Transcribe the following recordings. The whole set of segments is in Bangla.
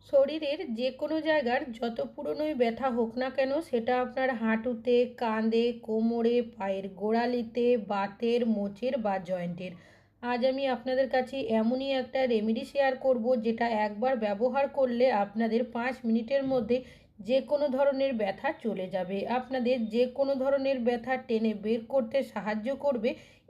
শরীরের যে কোনো জায়গার যত পুরনোই ব্যথা হোক না কেন, সেটা আপনার হাঁটুতে, কাঁধে, কোমরে, পায়ের গোড়ালিতে, বাতের, মোচের বা জয়েন্টের। আজ আমি আপনাদের কাছে এমনই একটা রেমেডি শেয়ার করব, যেটা একবার ব্যবহার করলে আপনাদের 5 মিনিটের মধ্যে যে কোনো ধরনের ব্যথা চলে যাবে। আপনাদের যে কোনো ধরনের ব্যথা টেনে বের করতে সাহায্য করবে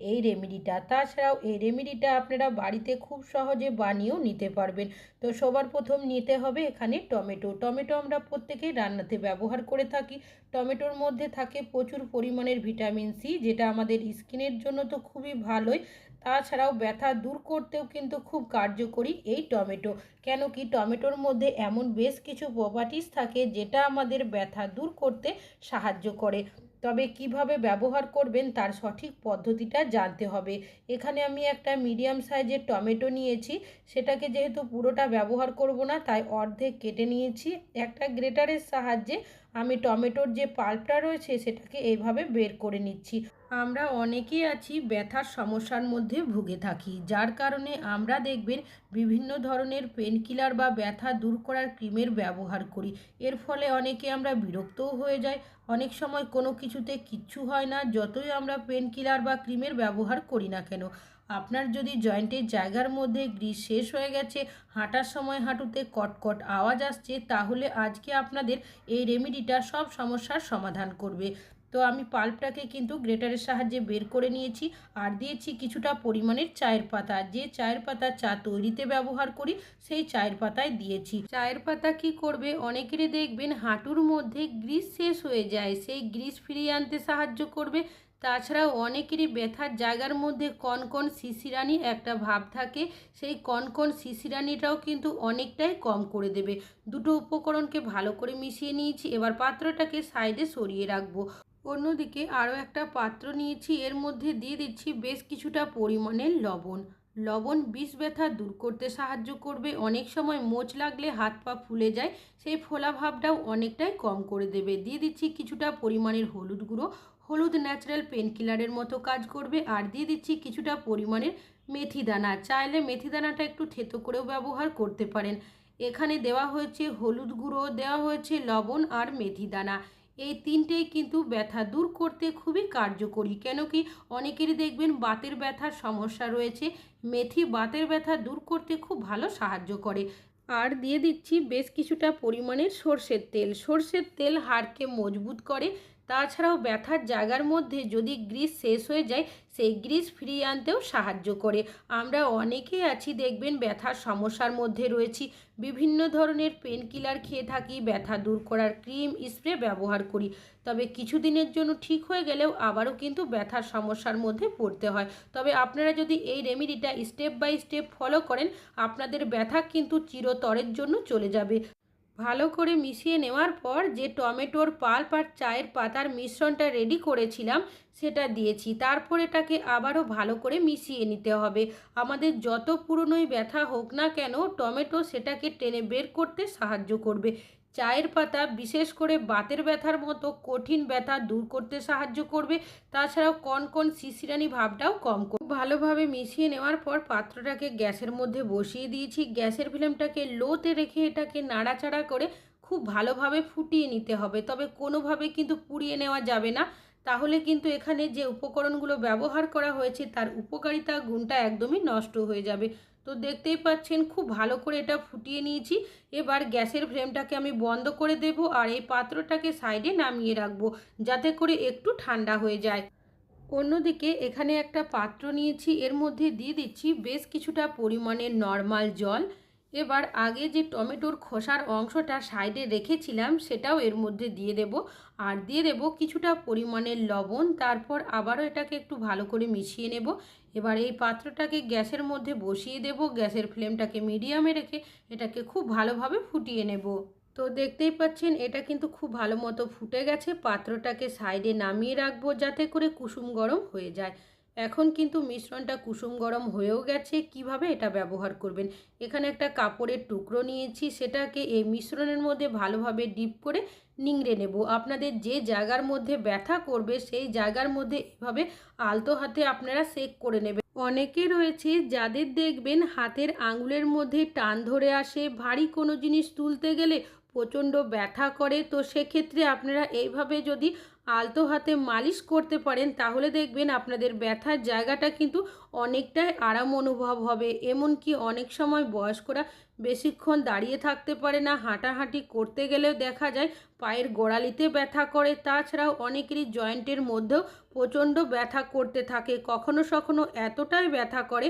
এই রেমেডিটা। তাছাড়াও এই রেমেডিটা আপনারা বাড়িতে খুব সহজে বানিয়েও নিতে পারবেন। তো সবার প্রথম নিতে হবে এখানে টমেটো। টমেটো আমরা প্রত্যেকেই রান্নাতে ব্যবহার করে থাকি। টমেটোর মধ্যে থাকে প্রচুর পরিমাণের ভিটামিন সি, যেটা আমাদের স্কিনের জন্য তো খুবই ভালোই। তাছাড়াও ব্যথা দূর করতেও কিন্তু খুব কার্যকরী এই টমেটো। কেন কি টমেটোর মধ্যে এমন বেশ কিছু প্রপার্টিস থাকে যেটা আমাদের ব্যথা দূর করতে সাহায্য করে। তবে কিভাবে ব্যবহার করবেন তার সঠিক পদ্ধতিটা জানতে হবে। এখানে আমি একটা মিডিয়াম সাইজের টমেটো নিয়েছি। সেটাকে যেহেতু পুরোটা ব্যবহার করব না, তাই অর্ধেক কেটে নিয়েছি। একটা গ্রেটারের সাহায্যে আমি টমেটোর যে পাল্পটা রয়েছে সেটাকে এইভাবে বের করে নিচ্ছি। আমরা অনেকেই আছি ব্যথার সমস্যার মধ্যে ভুগে থাকি, যার কারণে আমরা দেখবেন বিভিন্ন ধরনের পেন কিলার বা ব্যথা দূর করার ক্রিমের ব্যবহার করি। এর ফলে অনেকে আমরা বিরক্তও হয়ে যাই। অনেক সময় কোনো কিছুতে কিচ্ছু হয় না, যতই আমরা পেন কিলার বা ক্রিমের ব্যবহার করি না কেন। আপনার যদি জয়েন্টের জায়গার মধ্যে গ্রিস শেষ হয়ে গেছে, হাঁটার সময় হাঁটুতে কটকট আওয়াজ আসছে, তাহলে আজকে আপনাদের এই রেমেডিটা সব সমস্যার সমাধান করবে। তো আমি পাল্পটাকে কিন্তু গ্রেটারের সাহায্যে বের করে নিয়েছি। আর দিয়েছি কিছুটা পরিমাণের চায়ের পাতা। যে চায়ের পাতা চা তৈরিতে ব্যবহার করি, সেই চায়ের পাতায় দিয়েছি। চায়ের পাতা কি করবে, অনেকেরই দেখবেন হাঁটুর মধ্যে গ্রিস শেষ হয়ে যায়, সেই গ্রিস ফিরিয়ে আনতে সাহায্য করবে। তাছাড়াও অনেকেরই ব্যথার জায়গার মধ্যে কনকন শিশিরানি একটা ভাব থাকে, সেই কনকন শিশিরানিটাও কিন্তু অনেকটাই কম করে দেবে। দুটো উপকরণকে ভালো করে মিশিয়ে নিয়েছি। এবার পাত্রটাকে সাইডে সরিয়ে রাখবো। অন্যদিকে আরও একটা পাত্র নিয়েছি, এর মধ্যে দিয়ে দিচ্ছি বেশ কিছুটা পরিমাণের লবণ। লবণ বিষ ব্যথা দূর করতে সাহায্য করবে। অনেক সময় মোচ লাগলে হাত পা ফুলে যায়, সেই ফোলা ভাবটাও অনেকটাই কম করে দেবে। দিয়ে দিচ্ছি কিছুটা পরিমাণের হলুদ গুঁড়ো। হলুদ ন্যাচারাল পেন কিলারের মতো কাজ করবে। আর দিয়ে দিচ্ছি কিছুটা পরিমাণের মেথি দানা। চাইলে মেথি দানাটা একটু থেতো করেও ব্যবহার করতে পারেন। এখানে দেওয়া হয়েছে হলুদ গুঁড়ো, দেওয়া হয়েছে লবণ আর মেথি দানা। এই তিনটেই কিন্তু ব্যথা দূর করতে খুবই কার্যকরী। কেন কি অনেকেরই দেখবেন বাতের ব্যথার সমস্যা রয়েছে, মেথি বাতের ব্যথা দূর করতে খুব ভালো সাহায্য করে। আর দিয়ে দিচ্ছি বেশ কিছুটা পরিমাণের সর্ষের তেল। সর্ষের তেল হাড়কে মজবুত করে। তাছাড়াও ব্যথার জায়গার মধ্যে যদি গ্রিস শেষ হয়ে যায়, সেই গ্রিস ফিরিয়ে আনতেও সাহায্য করে। আমরা অনেকেই আছি দেখবেন ব্যথার সমস্যার মধ্যে রয়েছি, বিভিন্ন ধরনের পেন কিলার খেয়ে থাকি, ব্যথা দূর করার ক্রিম স্প্রে ব্যবহার করি। তবে কিছুদিনের জন্য ঠিক হয়ে গেলেও আবারও কিন্তু ব্যথার সমস্যার মধ্যে পড়তে হয়। তবে আপনারা যদি এই রেমেডিটা স্টেপ বাই স্টেপ ফলো করেন, আপনাদের ব্যথা কিন্তু চিরতরের জন্য চলে যাবে। ভালো করে মিশিয়ে নেওয়ার পর যে টমেটোর পাল্প আর চায়ের পাতার মিশ্রণটা রেডি করেছিলাম সেটা দিয়েছি। তারপর এটাকে আবারও ভালো করে মিশিয়ে নিতে হবে। আমাদের যত পুরনোই ব্যথা হোক না কেন, টমেটো সেটাকে টেনে বের করতে সাহায্য করবে। চায়ের পাতা বিশেষ করে বাতের ব্যথার মতো কঠিন ব্যথা দূর করতে সাহায্য করবে। তাছাড়াও কনকন শিশিরানি ভাবটাও কম করবে। ভালোভাবে মিশিয়ে নেওয়ার পর পাত্রটাকে গ্যাসের মধ্যে বসিয়ে দিয়েছি। গ্যাসের ফ্লেমটাকে লোতে রেখে এটাকে নাড়াচাড়া করে খুব ভালোভাবে ফুটিয়ে নিতে হবে। তবে কোনোভাবে কিন্তু পুড়িয়ে নেওয়া যাবে না, তাহলে কিন্তু এখানে যে উপকরণগুলো ব্যবহার করা হয়েছে তার উপকারিতা গুণটা একদমই নষ্ট হয়ে যাবে। তো দেখতেই পাচ্ছেন খুব ভালো করে এটা ফুটিয়ে নিয়েছি। এবার গ্যাসের ফ্লেমটাকে আমি বন্ধ করে দেব আর এই পাত্রটাকে সাইডে নামিয়ে রাখবো, যাতে করে একটু ঠান্ডা হয়ে যায়। অন্যদিকে এখানে একটা পাত্র নিয়েছি, এর মধ্যে দিয়ে দিচ্ছি বেশ কিছুটা পরিমাণের নর্মাল জল। এবার আগে যে টমেটোর খোসার অংশটা সাইডে রেখেছিলাম সেটাও এর মধ্যে দিয়ে দেব। আর দিয়ে দেব কিছুটা পরিমাণের লবণ। তারপর আবারও এটাকে একটু ভালো করে মিশিয়ে নেব। এবার এই পাত্রটাকে গ্যাসের মধ্যে বসিয়ে দেব। গ্যাসের ফ্লেমটাকে মিডিয়ামে রেখে এটাকে খুব ভালোভাবে ফুটিয়ে নেব। তো দেখতেই পাচ্ছেন এটা কিন্তু খুব ভালো মতো ফুটে গেছে। পাত্রটাকে সাইডে নামিয়ে রাখবো যাতে করে কুসুম গরম হয়ে যায়। এখন কিন্তু মিশ্রণটা কুসুম গরম হয়েও গেছে। কিভাবে এটা ব্যবহার করবেন, এখানে একটা কাপড়ের টুকরো নিয়েছি, সেটাকে এই মিশ্রণের মধ্যে ভালোভাবে ডিপ করে নিংড়ে নেব। আপনাদের যে জায়গার মধ্যে ব্যথা করবে সেই জায়গার মধ্যে এভাবে আলতো হাতে আপনারা সেক করে নেবেন। অনেকে রয়েছে যাদের দেখবেন হাতের আঙুলের মধ্যে টান ধরে আসে, ভারী কোনো জিনিস তুলতে গেলে প্রচণ্ড ব্যথা করে। তো সেক্ষেত্রে আপনারা এইভাবে যদি আলতো হাতে মালিশ করতে পারেন তাহলে দেখবেন আপনাদের ব্যথার জায়গাটা কিন্তু অনেকটাই আরাম অনুভব হবে। এমনকি অনেক সময় বয়স্করা বেশিক্ষণ দাঁড়িয়ে থাকতে পারে না, হাঁটাহাঁটি করতে গেলেও দেখা যায় পায়ের গোড়ালিতে ব্যথা করে। তাছাড়াও অনেকেরই জয়েন্টের মধ্যেও প্রচণ্ড ব্যথা করতে থাকে, কখনো কখনো এতটাই ব্যথা করে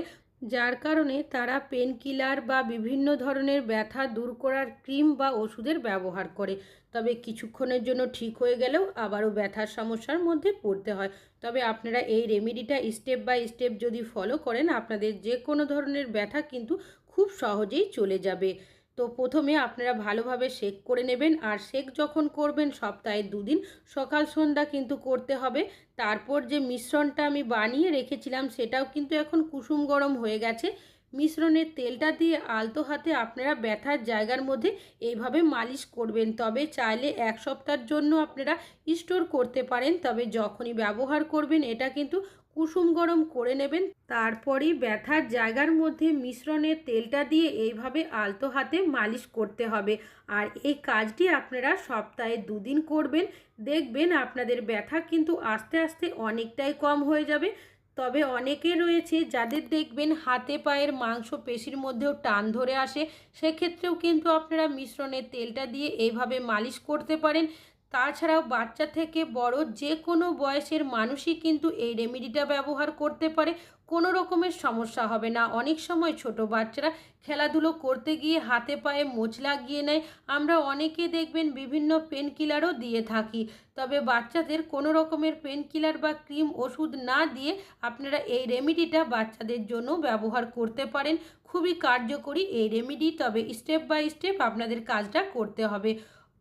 যার কারণে তারা পেন কিলার বা বিভিন্ন ধরনের ব্যথা দূর করার ক্রিম বা ওষুধের ব্যবহার করে। তবে কিছুক্ষণের জন্য ঠিক হয়ে গেলেও আবারও ব্যথার সমস্যার মধ্যে পড়তে হয়। তবে আপনারা এই রেমেডিটা স্টেপ বাই স্টেপ যদি ফলো করেন আপনাদের যে কোনো ধরনের ব্যথা কিন্তু খুব সহজেই চলে যাবে। তো প্রথমে আপনারা ভালোভাবে সেক করে নেবেন, আর সেক যখন করবেন সপ্তাহে 2 দিন সকাল সন্ধ্যা কিন্তু করতে হবে। তারপর যে মিশ্রণটা আমি বানিয়ে রেখেছিলাম সেটাও কিন্তু এখন কুসুম গরম হয়ে গেছে। মিশ্রণের তেলটা দিয়ে আলতো হাতে আপনারা ব্যথার জায়গার মধ্যে এইভাবে মালিশ করবেন। তবে চাইলে 1 সপ্তাহের জন্য আপনারা স্টোর করতে পারেন, তবে যখনই ব্যবহার করবেন এটা কিন্তু কুসুম গরম করে নেবেন। তারপরই ব্যথার জায়গার মধ্যে মিশ্রণের তেলটা দিয়ে এইভাবে আলতো হাতে মালিশ করতে হবে। আর এই কাজটি আপনারা সপ্তাহে 2 দিন করবেন, দেখবেন আপনাদের ব্যথা কিন্তু আস্তে আস্তে অনেকটাই কম হয়ে যাবে। তবে অনেকে রয়েছে যাদের দেখবেন হাতে পায়ের মাংসপেশির মধ্যেও টান ধরে আসে, সেক্ষেত্রেও কিন্তু আপনারা মিশ্রণের তেলটা দিয়ে এইভাবে মালিশ করতে পারেন। তাছাড়াও বাচ্চা থেকে বড় যে কোনো বয়সের মানুষই কিন্তু এই রেমেডিটা ব্যবহার করতে পারে, কোনো রকমের সমস্যা হবে না। অনেক সময় ছোট বাচ্চারা খেলাধুলো করতে গিয়ে হাতে পায়ে মোচ লাগিয়ে নেয়, আমরা অনেকে দেখবেন বিভিন্ন পেন কিলারও দিয়ে থাকি। তবে বাচ্চাদের কোনো রকমের পেন কিলার বা ক্রিম ওষুধ না দিয়ে আপনারা এই রেমেডিটা বাচ্চাদের জন্য ব্যবহার করতে পারেন। খুবই কার্যকরী এই রেমেডি, তবে স্টেপ বাই স্টেপ আপনাদের কাজটা করতে হবে।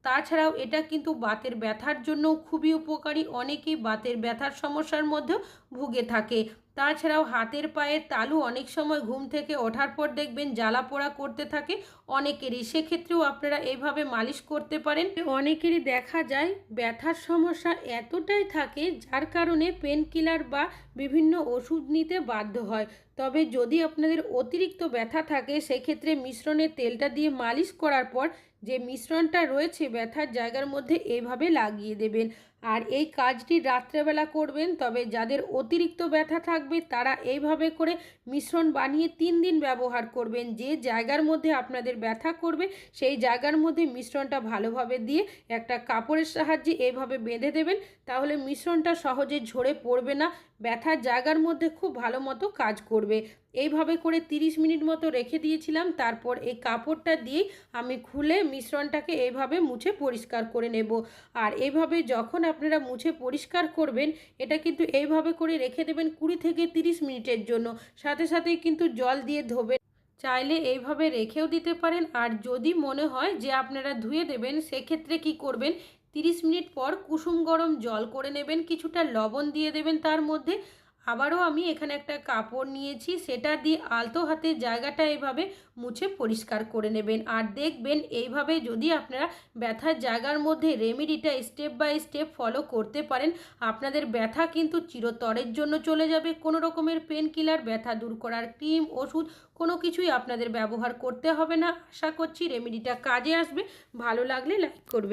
তাছাড়াও এটা কিন্তু বাতের ব্যথার জন্য খুবই উপকারী, অনেকেই বাতের ব্যথার সমস্যার মধ্যেও ভুগে থাকে। তাছাড়াও হাতের পায়ের তালু অনেক সময় ঘুম থেকে ওঠার পর দেখবেন জ্বালা পোড়া করতে থাকে অনেকেরই, সেক্ষেত্রেও আপনারা এইভাবে মালিশ করতে পারেন। অনেকেরই দেখা যায় ব্যথার সমস্যা এতটাই থাকে যার কারণে পেন কিলার বা বিভিন্ন ওষুধ নিতে বাধ্য হয়। তবে যদি আপনাদের অতিরিক্ত ব্যথা থাকে সেক্ষেত্রে মিশ্রণের তেলটা দিয়ে মালিশ করার পর যে মিশ্রণটা রয়েছে ব্যথার জায়গার মধ্যে এইভাবে লাগিয়ে দেবেন। আর এই কাজটি রাত্রেবেলা করবেন। তবে যাদের অতিরিক্ত ব্যথা থাকবে তারা এইভাবে করে মিশ্রণ বানিয়ে 3 দিন ব্যবহার করবেন। যে জায়গার মধ্যে আপনাদের ব্যথা করবে সেই জায়গার মধ্যে মিশ্রণটা ভালোভাবে দিয়ে একটা কাপড়ের সাহায্যে এইভাবে বেঁধে দেবেন, তাহলে মিশ্রণটা সহজে ঝরে পড়বে না, ব্যথার জায়গার মধ্যে খুব ভালো মতো কাজ করবে। এইভাবে করে 30 মিনিট মতো রেখে দিয়েছিলাম। তারপর এই কাপড়টা দিয়েই আমি খুলে মিশ্রণটাকে এইভাবে মুছে পরিষ্কার করে নেব। আর এইভাবে যখন আপনারা মুছে পরিষ্কার করবেন এটা কিন্তু এইভাবে করে রেখে দেবেন 20 থেকে 30 মিনিটের জন্য, সাথে সাথেই কিন্তু জল দিয়ে ধোবেন। চাইলে এইভাবে রেখেও দিতে পারেন, আর যদি মনে হয় যে আপনারা ধুয়ে দেবেন সেক্ষেত্রে কি করবেন, 30 মিনিট পর কুসুম গরম জল করে নেবেন, কিছুটা লবণ দিয়ে দেবেন তার মধ্যে। আবারও আমি এখানে একটা কাপড় নিয়েছি, সেটা দিয়ে আলতো হাতে জায়গাটা এইভাবে মুছে পরিষ্কার করে নেবেন। আর দেখবেন এইভাবে যদি আপনারা ব্যথার জায়গার মধ্যে রেমেডিটা স্টেপ বাই স্টেপ ফলো করতে পারেন আপনাদের ব্যথা কিন্তু চিরতরের জন্য চলে যাবে। কোনো রকমের পেন কিলার, ব্যথা দূর করার ক্রিম, ওষুধ কোনো কিছুই আপনাদের ব্যবহার করতে হবে না। আশা করছি রেমেডিটা কাজে আসবে। ভালো লাগলে লাইক করবেন।